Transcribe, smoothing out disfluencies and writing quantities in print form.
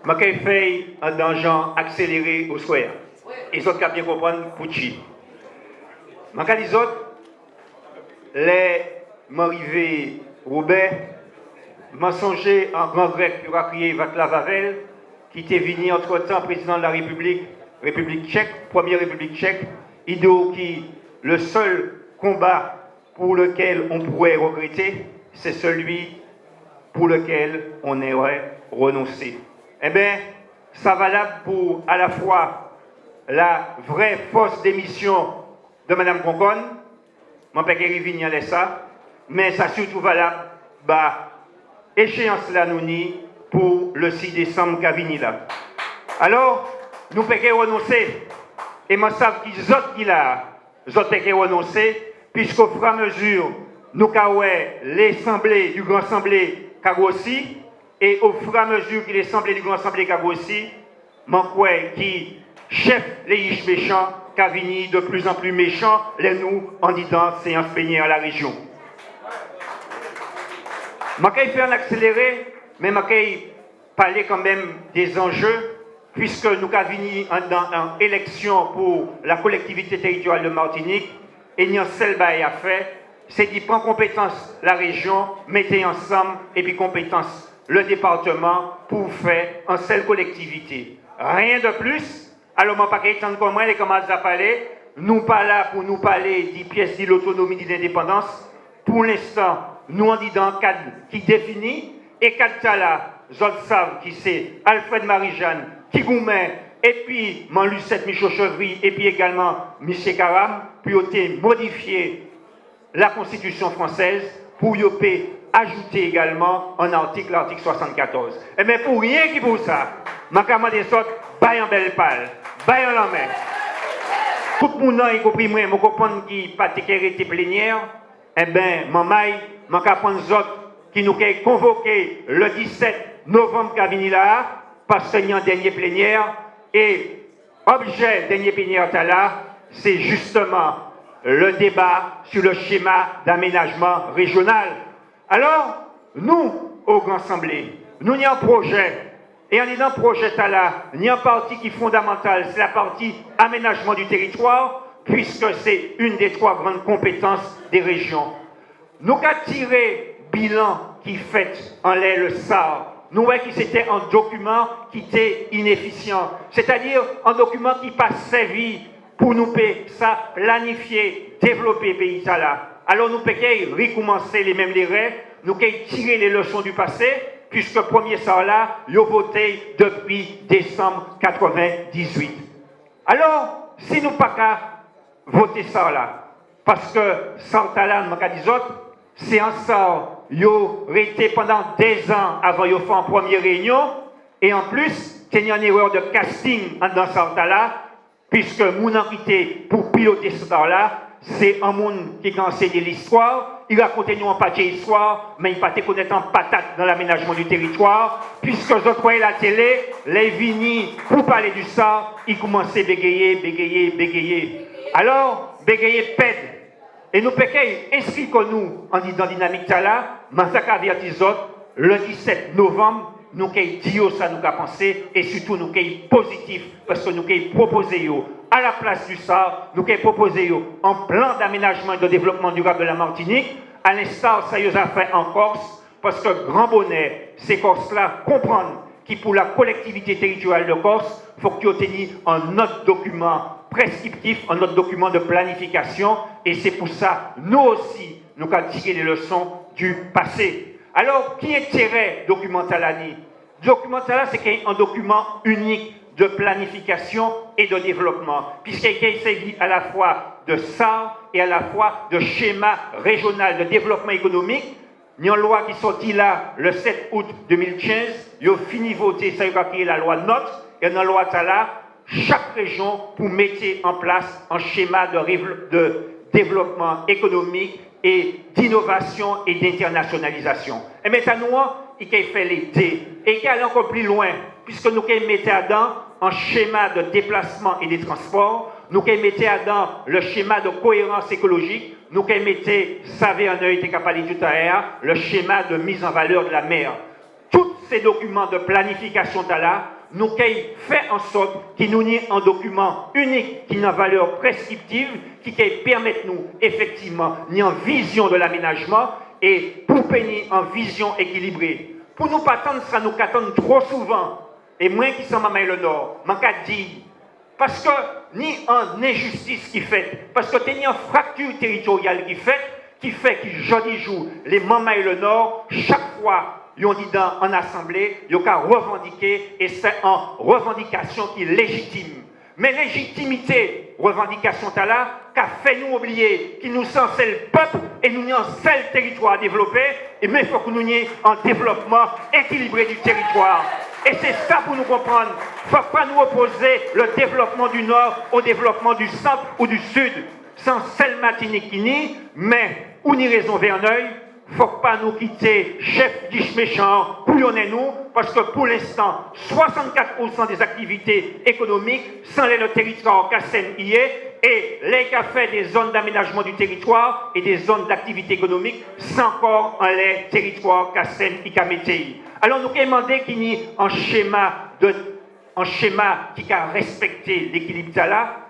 Je fait un danger accéléré au soir. Et les autres qui bien comprendre pour qui. Je dis les autres, les m'arrivé Robert, m'a songé en grand grec pour crier Václav Havel, qui était venu entre-temps président de la République, République tchèque, première République tchèque, idéo qui, le seul combat pour lequel on pourrait regretter, c'est celui pour lequel on aurait renoncé. Eh bien, ça valable pour à la fois la vraie force d'émission de Mme Conconne, mon père Rivigny allait ça, mais ça surtout valable, échéance là nous ni pour le 6 décembre Cavigny là. Alors, nous pouvons renoncer, et moi savent qu'ils autres qui là, nous pouvons renoncer, puisqu'au fur et à mesure, nous avons l'assemblée du grand assemblée Kagossi, et au fur et à mesure que l'assemblée du grand assemblée Kagossi, mon qui chef les riches méchants, Cavigny de plus en plus méchants, les nous en disant séance plénière à la région. Je vais faire un accéléré, mais je vais parler quand même des enjeux, puisque nous avons venu dans une élection pour la collectivité territoriale de Martinique, et nous avons seul bail à faire, c'est d'y prendre compétence la région, mettez ensemble, et puis compétence le département pour faire une seule collectivité. Rien de plus. Alors, je ne vais pas comme moi, les camarades à parler. Nous pas là pour nous parler des pièces de l'autonomie de l'indépendance. Pour l'instant, nous on dit dans un cadre qui définit, et cadre là, je savent qui c'est Alfred Marie-Jeanne, Kigoumen, et puis Lucette Michaud-Chevry, et puis également M. Karam, puis modifier la Constitution française pour ajouter également un article, l'article 74. Et bien pour rien qui pour ça, ma camarade des autres, baille en belle pâle, baille en la main. Tout le monde, y compris moi, je comprends qui pas été plénière, eh bien, je comprends les autres qui nous ont convoqué le 17 novembre là, parce qu'il y a un dernier plénière, et objet dernier plénière là, c'est justement le débat sur le schéma d'aménagement régional. Alors, nous, au Grand Assemblée, nous avons un projet, et en disant projet là, il y a une partie qui est fondamentale, c'est la partie aménagement du territoire, puisque c'est une des trois grandes compétences des régions. Nous avons tiré bilan qui fait en l'air le SAR. Nous voyons que c'était un document qui était inefficient, c'est-à-dire un document qui pas servi pour nous ça planifier, développer le pays là. Alors nous pouvons recommencer les mêmes rêves, nous pouvons tirer les leçons du passé, puisque le premier SAR là, il a voté depuis décembre 98. Alors, si nous pas qu'à voter SAR là, parce que SAR là, c'est un SAR, il a été pendant des ans avant de faire une première réunion, et en plus, il y a une erreur de casting dans SAR là, puisque mon invité pour piloter ce SAR-là, c'est un monde qui a enseigné l'histoire, il raconte nous en papier histoire, mais il ne pas connaître en patate dans l'aménagement du territoire, puisque je voyais la télé, les vignes, pour parler du SAR, ils commençaient à bégayer. Alors, bégayer pède. Et nous pouvons inscrire que nous, en disant dynamique là, Mazaka avertisot, le 17 novembre, nous avons dit ça, nous avons pensé, et surtout nous avons positif, parce que nous avons proposé à la place du SAR, nous avons proposé un plan d'aménagement et de développement durable de la Martinique, à l'instar, ça y a fait en Corse, parce que grand bonnet, ces Corses-là comprennent qui pour la collectivité territoriale de Corse, il faut qu'ils aient un autre document prescriptif, un autre document de planification, et c'est pour ça, nous aussi, nous avons tiré les leçons du passé. Alors, qui est tiré documental à ni? Documental, c'est un document unique de planification et de développement, puisqu'il s'agit à la fois de SAR et à la fois de schéma régional de développement économique. Il y a une loi qui est sortie là le 7 août 2015, il a fini de voter, ça a créé la loi NOT, et dans la loi là, chaque région pour mettre en place un schéma de développement économique et d'innovation et d'internationalisation. Et maintenant, il a fait les D. Et il a allé encore plus loin, puisque nous avons mis dedans un schéma de déplacement et de transport, nous avons mis dedans le schéma de cohérence écologique, nous avons mis, savez, en été capable tout à l'heure, le schéma de mise en valeur de la mer. Toutes ces documents de planification là, nous avons fait en sorte qu'il nous y ait un document unique qui n'a valeur prescriptive, qui permette nous effectivement ni en vision de l'aménagement et pour peiner en vision équilibrée. Pour nous pas attendre ça, nous attendons trop souvent. Et moi qui sommes à le Nord, je dis, parce que ni en injustice qui fait, parce que ni en fracture territoriale qui fait que jeudi jour, les Mamas et le Nord, chaque fois, ils ont dit en assemblée, ils ont qu'à revendiquer, et c'est en revendication qui est légitime. Mais légitimité, revendication là, qu'a fait nous oublier qu'il nous sommes le peuple et nous sommes seul territoire à développer, et mais il faut que nous ayons un développement équilibré du territoire. Et c'est ça pour nous comprendre. Il ne faut pas nous opposer le développement du Nord au développement du centre ou du sud. Sans seul Martinique qui nie, mais où ni raison Verneuil, il ne faut pas nous quitter chef d'Iche méchant, couillonnez-nous, parce que pour l'instant, 64% des activités économiques sont le territoire Kassem y est, et les cafés des zones d'aménagement du territoire et des zones d'activité économique sont encore en les territoires Kassem y Kamétei. Alors nous demandons qu'il y ait un schéma qui a respecté l'équilibre là.